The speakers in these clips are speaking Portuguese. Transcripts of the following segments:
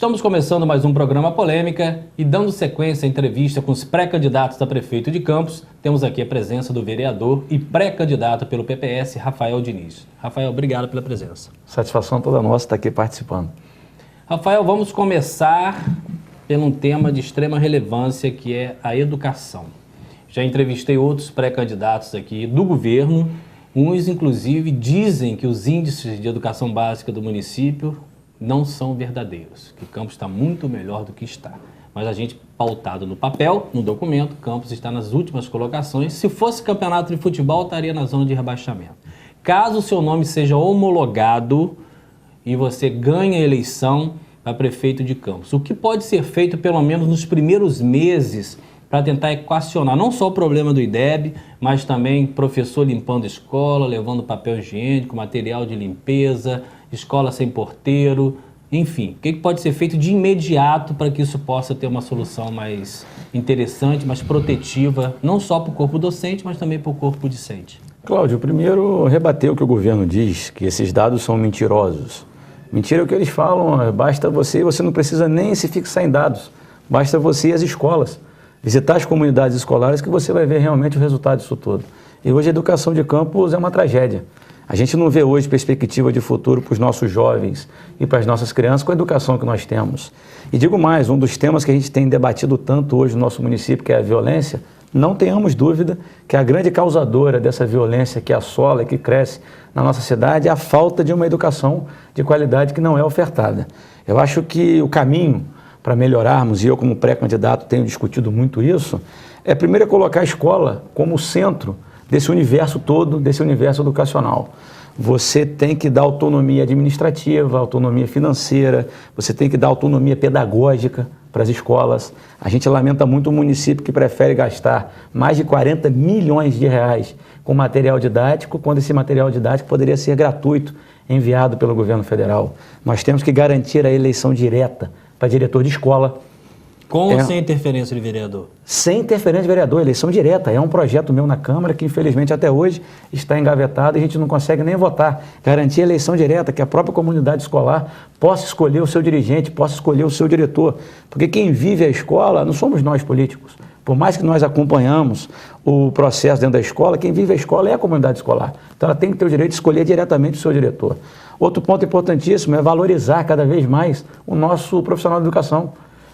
Estamos começando mais um programa Polêmica e dando sequência à entrevista com os pré-candidatos a prefeito de Campos, temos aqui a presença do vereador e pré-candidato pelo PPS, Rafael Diniz. Rafael, obrigado pela presença. Satisfação toda nossa estar aqui participando. Rafael, vamos começar por um tema de extrema relevância que é a educação. Já entrevistei outros pré-candidatos aqui do governo, uns inclusive dizem que os índices de educação básica do município não são verdadeiros, que Campos está muito melhor do que está. Mas a gente, pautado no papel, no documento, Campos está nas últimas colocações. Se fosse campeonato de futebol, estaria na zona de rebaixamento. Caso o seu nome seja homologado e você ganhe a eleição para prefeito de Campos, o que pode ser feito pelo menos nos primeiros meses para tentar equacionar não só o problema do IDEB, mas também professor limpando escola, levando papel higiênico, material de limpeza, escola sem porteiro, enfim. O que pode ser feito de imediato para que isso possa ter uma solução mais interessante, mais protetiva, não só para o corpo docente, mas também para o corpo discente? Cláudio, primeiro rebater o que o governo diz, que esses dados são mentirosos. Mentira é o que eles falam, basta você não precisa nem se fixar em dados, basta você e as escolas. Visitar as comunidades escolares que você vai ver realmente o resultado disso tudo. E hoje a educação de Campos é uma tragédia. A gente não vê hoje perspectiva de futuro para os nossos jovens e para as nossas crianças com a educação que nós temos. E digo mais, um dos temas que a gente tem debatido tanto hoje no nosso município, que é a violência, não tenhamos dúvida que a grande causadora dessa violência que assola e que cresce na nossa cidade é a falta de uma educação de qualidade que não é ofertada. Eu acho que o caminho para melhorarmos, e eu como pré-candidato tenho discutido muito isso, é primeiro colocar a escola como centro desse universo todo, desse universo educacional. Você tem que dar autonomia administrativa, autonomia financeira, você tem que dar autonomia pedagógica para as escolas. A gente lamenta muito o município que prefere gastar mais de 40 milhões de reais com material didático, quando esse material didático poderia ser gratuito, enviado pelo governo federal. Nós temos que garantir a eleição direta para diretor de escola. Com ou sem interferência de vereador? Sem interferência de vereador, eleição direta. É um projeto meu na Câmara que, infelizmente, até hoje está engavetado e a gente não consegue nem votar. Garantir a eleição direta, que a própria comunidade escolar possa escolher o seu dirigente, possa escolher o seu diretor. Porque quem vive a escola não somos nós políticos. Por mais que nós acompanhamos o processo dentro da escola, quem vive a escola é a comunidade escolar. Então ela tem que ter o direito de escolher diretamente o seu diretor. Outro ponto importantíssimo é valorizar cada vez mais o nosso profissional de educação.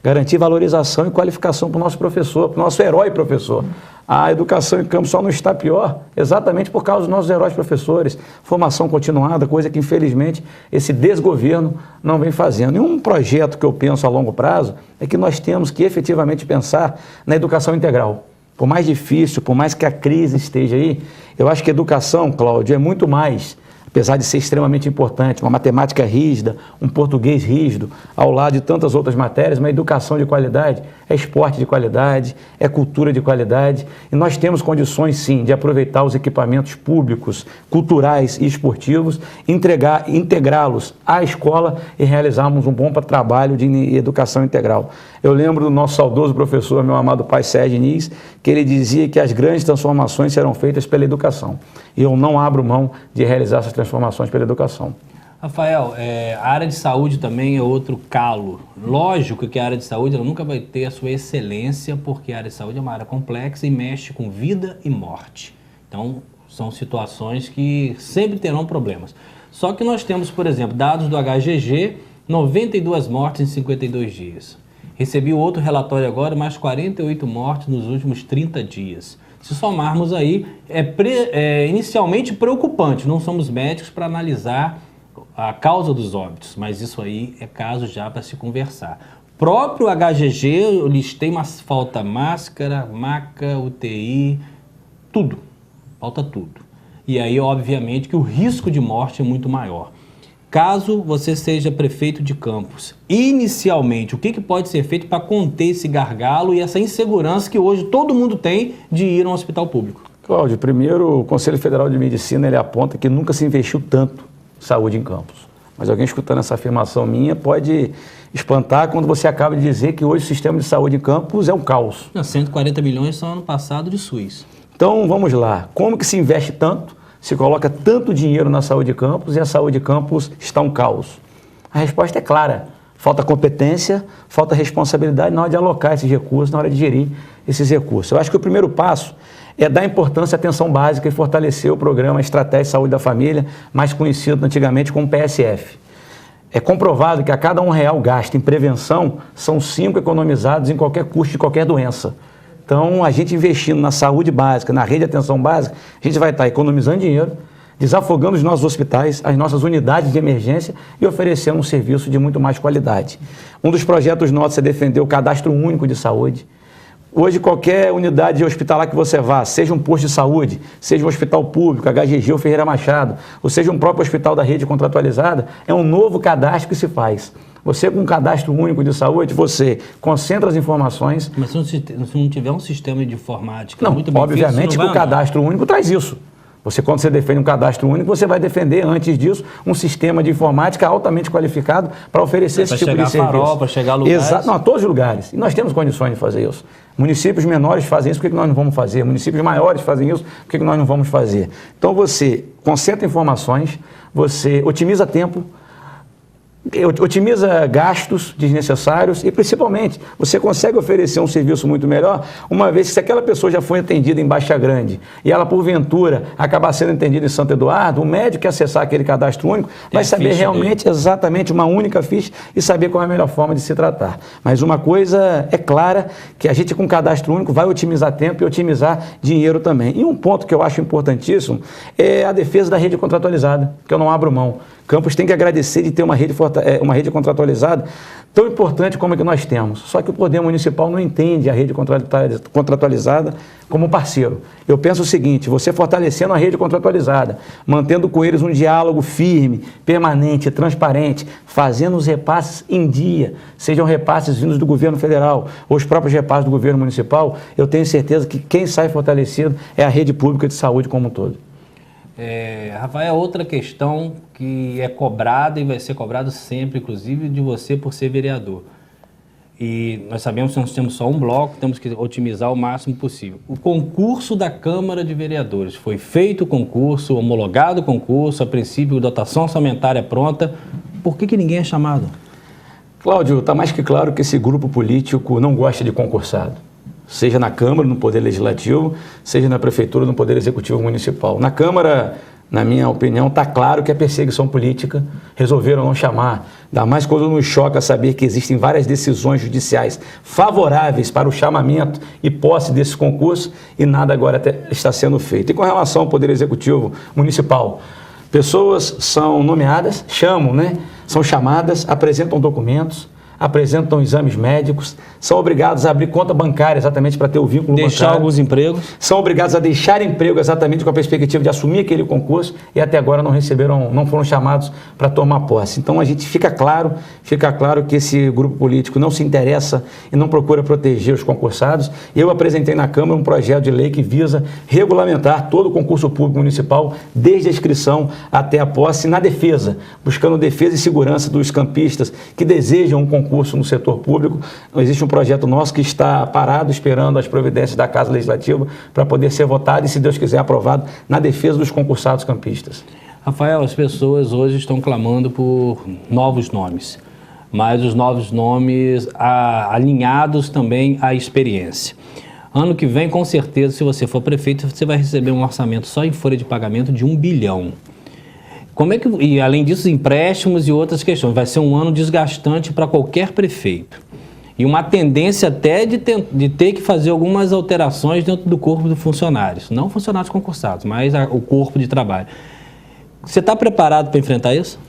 Garantir valorização e qualificação para o nosso professor, para o nosso herói professor. A educação em Campos só não está pior exatamente por causa dos nossos heróis professores. Formação continuada, coisa que infelizmente esse desgoverno não vem fazendo. E um projeto que eu penso a longo prazo é que nós temos que efetivamente pensar na educação integral. Por mais difícil, por mais que a crise esteja aí, eu acho que a educação, Cláudio, é muito mais, apesar de ser extremamente importante, uma matemática rígida, um português rígido, ao lado de tantas outras matérias, uma educação de qualidade, é esporte de qualidade, é cultura de qualidade, e nós temos condições, sim, de aproveitar os equipamentos públicos, culturais e esportivos, integrá-los à escola e realizarmos um bom trabalho de educação integral. Eu lembro do nosso saudoso professor, meu amado pai Sérgio Diniz, que ele dizia que as grandes transformações serão feitas pela educação. E eu não abro mão de realizar essas transformações pela educação. Rafael, a área de saúde também é outro calo. Lógico que a área de saúde ela nunca vai ter a sua excelência, porque a área de saúde é uma área complexa e mexe com vida e morte. Então, são situações que sempre terão problemas. Só que nós temos, por exemplo, dados do HGG, 92 mortes em 52 dias. Recebi outro relatório agora, mais 48 mortes nos últimos 30 dias. Se somarmos aí, é inicialmente preocupante, não somos médicos para analisar a causa dos óbitos, mas isso aí é caso já para se conversar. Próprio HGG, eu listei, mas falta máscara, maca, UTI, tudo, falta tudo. E aí, obviamente, que o risco de morte é muito maior. Caso você seja prefeito de Campos, inicialmente, o que pode ser feito para conter esse gargalo e essa insegurança que hoje todo mundo tem de ir a um hospital público? Cláudio, primeiro, o Conselho Federal de Medicina ele aponta que nunca se investiu tanto em saúde em Campos. Mas alguém escutando essa afirmação minha pode espantar quando você acaba de dizer que hoje o sistema de saúde em Campos é um caos. 140 milhões só ano passado de SUS. Então, vamos lá. Como que se investe tanto? Se coloca tanto dinheiro na saúde de Campos e a saúde de Campos está um caos? A resposta é clara. falta competência, falta responsabilidade na hora de alocar esses recursos, na hora de gerir esses recursos. Eu acho que o primeiro passo é dar importância à atenção básica e fortalecer o programa Estratégia de Saúde da Família, mais conhecido antigamente como PSF. É comprovado que a cada R$1 gasto em prevenção, são 5 economizados em qualquer custo de qualquer doença. Então, a gente investindo na saúde básica, na rede de atenção básica, a gente vai estar economizando dinheiro, desafogando os nossos hospitais, as nossas unidades de emergência e oferecendo um serviço de muito mais qualidade. Um dos projetos nossos é defender o cadastro único de saúde. Hoje, qualquer unidade hospitalar que você vá, seja um posto de saúde, seja um hospital público, HGG ou Ferreira Machado, ou seja um próprio hospital da rede contratualizada, é um novo cadastro que se faz. Você, com um cadastro único de saúde, você concentra as informações... Mas se não tiver um sistema de informática não, muito bem obviamente que o cadastro único traz isso. Quando você defende um cadastro único, você vai defender, antes disso, um sistema de informática altamente qualificado para oferecer esse tipo de serviço. Para chegar a lugares. Exato, não, a todos os lugares. E nós temos condições de fazer isso. Municípios menores fazem isso, por que nós não vamos fazer? Municípios maiores fazem isso, por que nós não vamos fazer? Então você concentra informações, você otimiza tempo, otimiza gastos desnecessários e, principalmente, você consegue oferecer um serviço muito melhor, uma vez que se aquela pessoa já foi atendida em Baixa Grande e ela, porventura, acabar sendo atendida em Santo Eduardo, o médico que acessar aquele cadastro único vai saber realmente, exatamente, uma única ficha e saber qual é a melhor forma de se tratar. Mas uma coisa é clara, que a gente com cadastro único vai otimizar tempo e otimizar dinheiro também. E um ponto que eu acho importantíssimo é a defesa da rede contratualizada, que eu não abro mão. Campos tem que agradecer de ter uma rede contratualizada tão importante como a que nós temos. Só que o Poder Municipal não entende a rede contratualizada como parceiro. Eu penso o seguinte, você fortalecendo a rede contratualizada, mantendo com eles um diálogo firme, permanente, transparente, fazendo os repasses em dia, sejam repasses vindos do governo federal ou os próprios repasses do governo municipal, eu tenho certeza que quem sai fortalecido é a rede pública de saúde como um todo. Rafael, outra questão que é cobrada e vai ser cobrada sempre, inclusive, de você por ser vereador. E nós sabemos que nós temos só um bloco, temos que otimizar o máximo possível. O concurso da Câmara de Vereadores. Foi feito o concurso, homologado o concurso, a princípio, dotação orçamentária pronta. Por que ninguém é chamado? Cláudio, está mais que claro que esse grupo político não gosta de concursado. Seja na Câmara, no Poder Legislativo, seja na Prefeitura, no Poder Executivo Municipal. Na Câmara, na minha opinião, está claro que é perseguição política, resolveram não chamar. Ainda mais quando nos choca saber que existem várias decisões judiciais favoráveis para o chamamento e posse desse concurso e nada agora está sendo feito. E com relação ao Poder Executivo Municipal, pessoas são nomeadas, são chamadas, apresentam documentos, apresentam exames médicos, são obrigados a abrir conta bancária exatamente para ter o vínculo bancário. Deixar alguns empregos. São obrigados a deixar emprego exatamente com a perspectiva de assumir aquele concurso e até agora não foram chamados para tomar posse. Então a gente fica claro que esse grupo político não se interessa e não procura proteger os concursados. Eu apresentei na Câmara um projeto de lei que visa regulamentar todo o concurso público municipal, desde a inscrição até a posse, na defesa, buscando defesa e segurança dos campistas que desejam um concurso no setor público. Existe um projeto nosso que está parado, esperando as providências da Casa Legislativa para poder ser votado e, se Deus quiser, aprovado na defesa dos concursados campistas. Rafael, as pessoas hoje estão clamando por novos nomes, mas os novos nomes alinhados também à experiência. Ano que vem, com certeza, se você for prefeito, você vai receber um orçamento só em folha de pagamento de R$1 bilhão. E além disso, empréstimos e outras questões. Vai ser um ano desgastante para qualquer prefeito. E uma tendência até de ter que fazer algumas alterações dentro do corpo de funcionários. Não funcionários concursados, mas o corpo de trabalho. Você está preparado para enfrentar isso?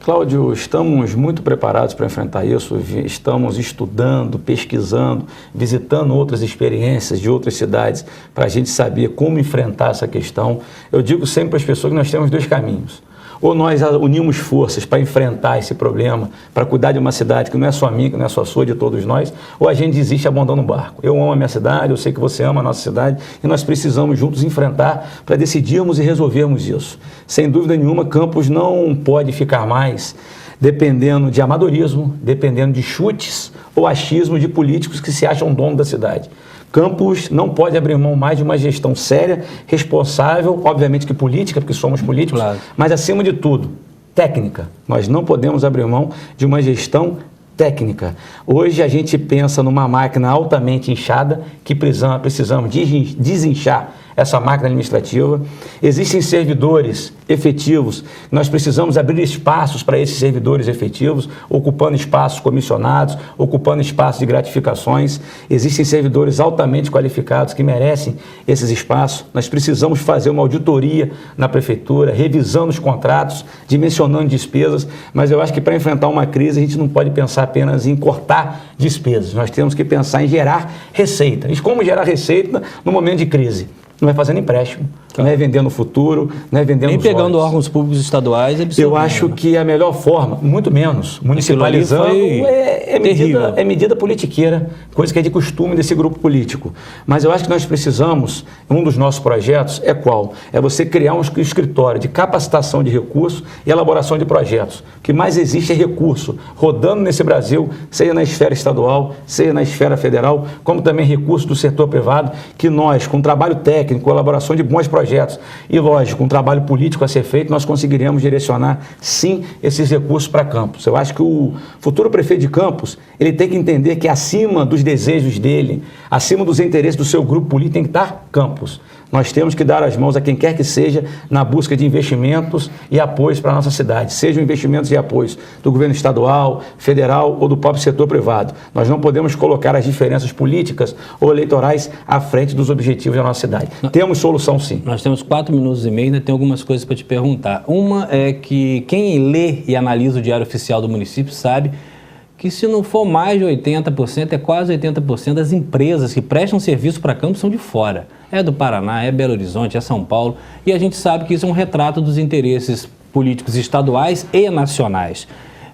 Cláudio, estamos muito preparados para enfrentar isso. Estamos estudando, pesquisando, visitando outras experiências de outras cidades para a gente saber como enfrentar essa questão. Eu digo sempre para as pessoas que nós temos 2 caminhos. Ou nós unimos forças para enfrentar esse problema, para cuidar de uma cidade que não é só minha, que não é só sua, de todos nós, ou a gente desiste e abandona o barco. Eu amo a minha cidade, eu sei que você ama a nossa cidade, e nós precisamos juntos enfrentar para decidirmos e resolvermos isso. Sem dúvida nenhuma, Campos não pode ficar mais dependendo de amadorismo, dependendo de chutes ou achismo de políticos que se acham dono da cidade. Campos não pode abrir mão mais de uma gestão séria, responsável, obviamente que política, porque somos políticos, claro, mas acima de tudo, técnica. Nós não podemos abrir mão de uma gestão técnica. Hoje a gente pensa numa máquina altamente inchada, que precisamos desinchar essa máquina administrativa. Existem servidores efetivos, nós precisamos abrir espaços para esses servidores efetivos, ocupando espaços comissionados, ocupando espaços de gratificações. Existem servidores altamente qualificados que merecem esses espaços. Nós precisamos fazer uma auditoria na prefeitura, revisando os contratos, dimensionando despesas, mas eu acho que para enfrentar uma crise a gente não pode pensar apenas em cortar despesas, nós temos que pensar em gerar receita. E como gerar receita no momento de crise? Não é fazendo empréstimo, não é vendendo o futuro, não é vendendo nem os pegando olhos. órgãos públicos estaduais. Eu acho que a melhor forma, muito menos, municipalizando, é medida politiqueira, coisa que é de costume desse grupo político. Mas eu acho que nós precisamos, um dos nossos projetos é qual? É você criar um escritório de capacitação de recursos e elaboração de projetos. O que mais existe é recurso rodando nesse Brasil, seja na esfera estadual, seja na esfera federal, como também recursos do setor privado, que nós, com trabalho técnico, com elaboração de bons projetos e, lógico, um trabalho político a ser feito, nós conseguiríamos direcionar, sim, esses recursos para Campos. Eu acho que o futuro prefeito de Campos, ele tem que entender que acima dos desejos dele, acima dos interesses do seu grupo político, tem que estar Campos. Nós temos que dar as mãos a quem quer que seja na busca de investimentos e apoios para a nossa cidade, sejam investimentos e apoios do governo estadual, federal ou do próprio setor privado. Nós não podemos colocar as diferenças políticas ou eleitorais à frente dos objetivos da nossa cidade. Temos solução, sim. Nós temos 4 minutos e meio, ainda tem algumas coisas para te perguntar. Uma é que quem lê e analisa o Diário Oficial do município sabe que se não for mais de 80%, é quase 80% das empresas que prestam serviço para Campos são de fora. É do Paraná, é Belo Horizonte, é São Paulo, e a gente sabe que isso é um retrato dos interesses políticos estaduais e nacionais.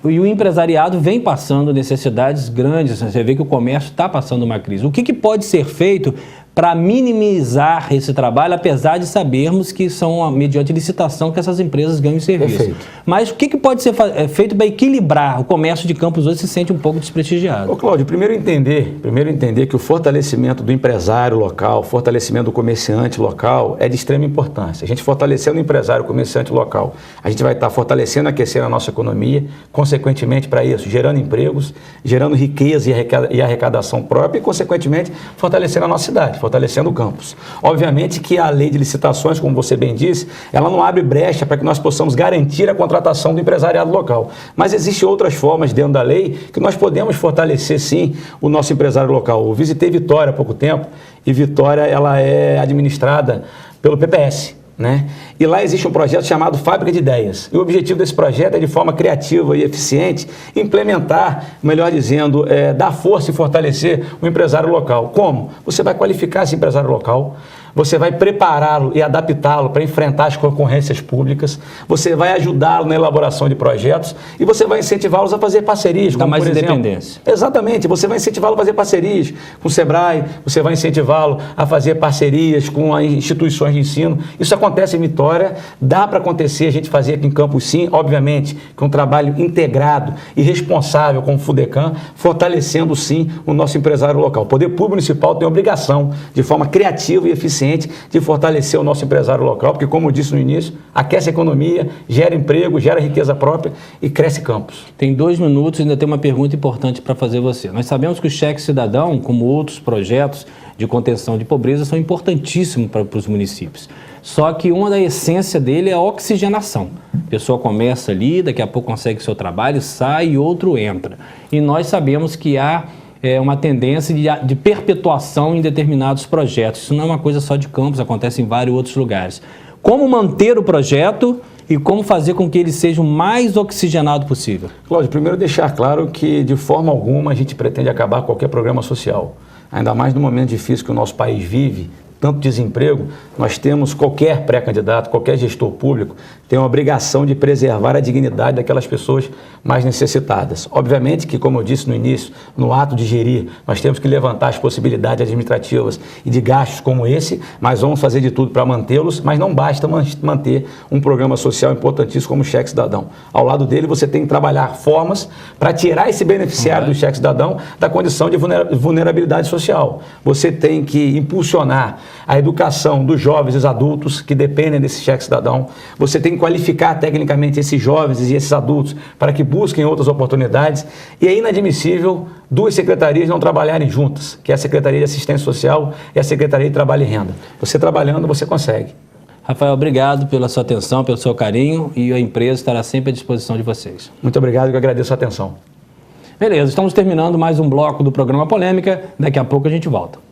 E o empresariado vem passando necessidades grandes, você vê que o comércio está passando uma crise. O que pode ser feito para minimizar esse trabalho, apesar de sabermos que são mediante licitação que essas empresas ganham serviço. Perfeito. Mas o que pode ser feito para equilibrar? O comércio de Campos hoje se sente um pouco desprestigiado. Ô, Cláudio, primeiro entender que o fortalecimento do empresário local, fortalecimento do comerciante local é de extrema importância. A gente fortalecendo o empresário, o comerciante local, a gente vai estar fortalecendo, aquecendo a nossa economia, consequentemente para isso, gerando empregos, gerando riqueza e arrecadação própria e, consequentemente, fortalecendo a nossa cidade, fortalecendo o campus. Obviamente que a lei de licitações, como você bem disse, ela não abre brecha para que nós possamos garantir a contratação do empresariado local. Mas existem outras formas dentro da lei que nós podemos fortalecer, sim, o nosso empresário local. Eu visitei Vitória há pouco tempo e Vitória ela é administrada pelo PPS. Né? E lá existe um projeto chamado Fábrica de Ideias. E o objetivo desse projeto é, de forma criativa e eficiente, implementar, melhor dizendo, dar força e fortalecer o empresário local. Como? Você vai qualificar esse empresário local, você vai prepará-lo e adaptá-lo para enfrentar as concorrências públicas, você vai ajudá-lo na elaboração de projetos e você vai incentivá-los a fazer parcerias. Dá mais independência. Exatamente, você vai incentivá-lo a fazer parcerias com o SEBRAE, você vai incentivá-lo a fazer parcerias com as instituições de ensino. Isso acontece em Vitória, dá para acontecer, a gente fazer aqui em Campos sim, obviamente, com um trabalho integrado e responsável com o FUDECAM, fortalecendo sim o nosso empresário local. O Poder Público Municipal tem a obrigação, de forma criativa e eficiente, de fortalecer o nosso empresário local, porque, como eu disse no início, aquece a economia, gera emprego, gera riqueza própria e cresce Campos. Tem 2 minutos e ainda tem uma pergunta importante para fazer você. Nós sabemos que o Cheque Cidadão, como outros projetos de contenção de pobreza, são importantíssimos para os municípios. Só que uma da essência dele é a oxigenação. A pessoa começa ali, daqui a pouco consegue seu trabalho, sai e outro entra. E nós sabemos que há uma tendência de perpetuação em determinados projetos. Isso não é uma coisa só de Campos, acontece em vários outros lugares. Como manter o projeto e como fazer com que ele seja o mais oxigenado possível? Cláudio, primeiro deixar claro que de forma alguma a gente pretende acabar qualquer programa social. Ainda mais no momento difícil que o nosso país vive, tanto desemprego, nós temos qualquer pré-candidato, qualquer gestor público tem a obrigação de preservar a dignidade daquelas pessoas mais necessitadas. Obviamente que, como eu disse no início, no ato de gerir, nós temos que levantar as possibilidades administrativas e de gastos como esse, mas vamos fazer de tudo para mantê-los, mas não basta manter um programa social importantíssimo como o Cheque Cidadão. Ao lado dele, você tem que trabalhar formas para tirar esse beneficiário do Cheque Cidadão da condição de vulnerabilidade social. Você tem que impulsionar a educação dos jovens e dos adultos que dependem desse Cheque Cidadão. Você tem que qualificar tecnicamente esses jovens e esses adultos para que busquem outras oportunidades. E é inadmissível duas secretarias não trabalharem juntas, que é a Secretaria de Assistência Social e a Secretaria de Trabalho e Renda. Você trabalhando, você consegue. Rafael, obrigado pela sua atenção, pelo seu carinho, e a empresa estará sempre à disposição de vocês. Muito obrigado, eu agradeço a atenção. Beleza, estamos terminando mais um bloco do programa Polêmica. Daqui a pouco a gente volta.